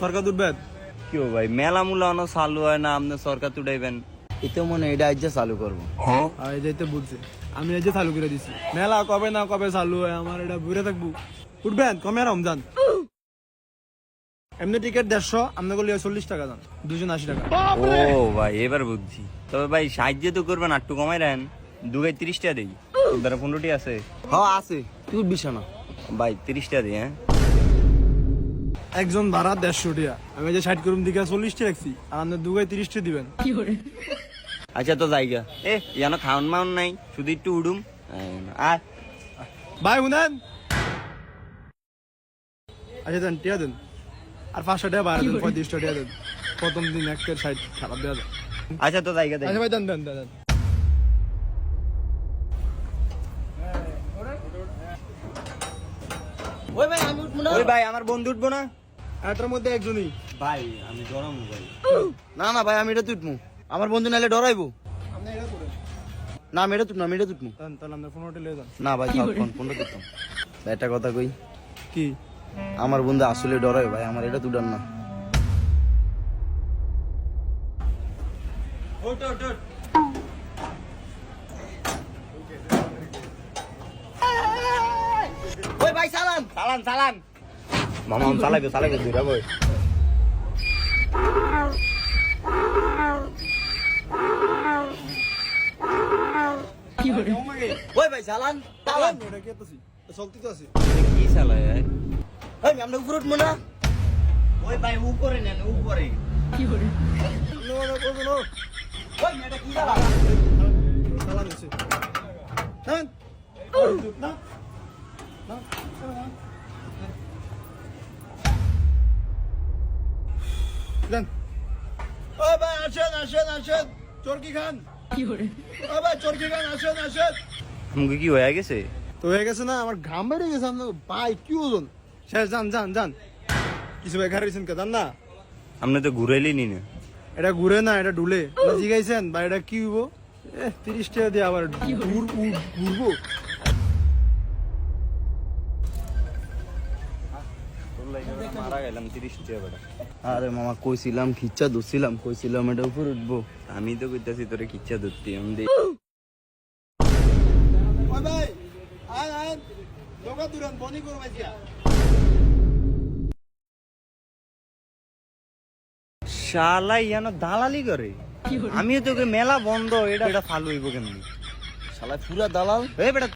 সরকার উঠবেন কেউ ভাই মেলা মুলা অন চালু হয় না আপনি সরকার তুটাইবেন এতে মনে এটা আজ চালু করবো। এই যাইতে বুঝছে আমি এই যে চালু করে দিছি মেলা কবে না কবে চালু হয় আমার এটা ঘুরে থাকবো উঠবেন কমে রমজান এমনি টিকিট 150 আপনি করলে 40 টাকা দাম 280 টাকা ও ভাই এবার বুঝছি তবে ভাই সাহায্য তো করবেন একটু কমাই দেন 230 টাকা দিই তোর 15টি আছে হ্যাঁ আছে, তুই উঠবি না। ভাই 30 টাকা দিই হ্যাঁ একজন ভাড়া 150 টাকা আমি যে 60 করুম দিকে 40 টাকা রাখছি আর আপনি 230 টাকা দিবেন আচ্ছা তো জায়গা ইয়ানো খাওন মাউন নাই শুধু একটু উডুম আর ভাই শুনেন আচ্ছা দেন টিয়া দেন আর 500 টাকা বাড়া দেন 35 টাকা দেন প্রথম দিন একটা 60 খারাপ দেওয়া যায় আচ্ছা তো জায়গা দেন আচ্ছা ভাই দেন দেন দেন ওই ভাই আমি উঠবো না। ওই ভাই আমার বন্ধু উঠবো না এটার মধ্যে একজনই ভাই আমি গরম ভাই না না ভাই আমি এটা তুটমু, আমার বন্ধু নাইলে ডরাইবো। আপনি এটা করেন না আমি এটা তুটনা, আমি এটা তুটমু। তাহলে আমরা 15 টাকা লয়ে যান না ভাই কোনটা তুটতাম। একটা কথা কই, কি আমার বন্ধু আসলে ডরাই ভাই, আমার এটা তুটান না। ওট ওট ওট ওই ভাই সালাম। সালাম সালাম মামা চালাইবে দুইটা বই ওই ভাই সালাম সালাম। এটা কি আছি চলতি তো আছে কি চালায় ওই আমরা উপরে উঠবো না। ওই ভাই উপরে নেন উপরে নো নো করব নো ওই এটা কি সালাম? সালাম দিছি হ্যাঁ না দেন ওই ভাই আসেন আসেন আসেন চরকি খান ওই ভাই চরকি খান আসেন আসেন আমাকে কি হয়ে গেছে তো হয়ে গেছে না আমার ঘাম বেড়ে গেছে আপনার ভাই কি ওজন শেষ যান যান যান কিছু ভাই ঘাড় রেছেন কেদার না আপনি তো ঘুরাইলি নি না এটা ঘুরে না এটা ডুলে জিগাইছেন বা এটা কি হইব 30 টাকা দিয়ে আবার ঘুরবো মারা গেলাম 30 টাকা বেটা আরে মামা কইছিলাম খিচ্চা দুছিলাম, কইছিলাম এটা উপরে উঠবো। আমি তো কইতাছি তোরে কিচ্ছা ধরতি আমি ওই ভাই আয় আয় লোকা দুরান বনি করো ভাইয়া শালা ইয়ানো দালালি করে আমিও তোকে মেলা বন্ধ এটা ফালু হইব কেমনি শালা পুরা দালাল। এই বেটা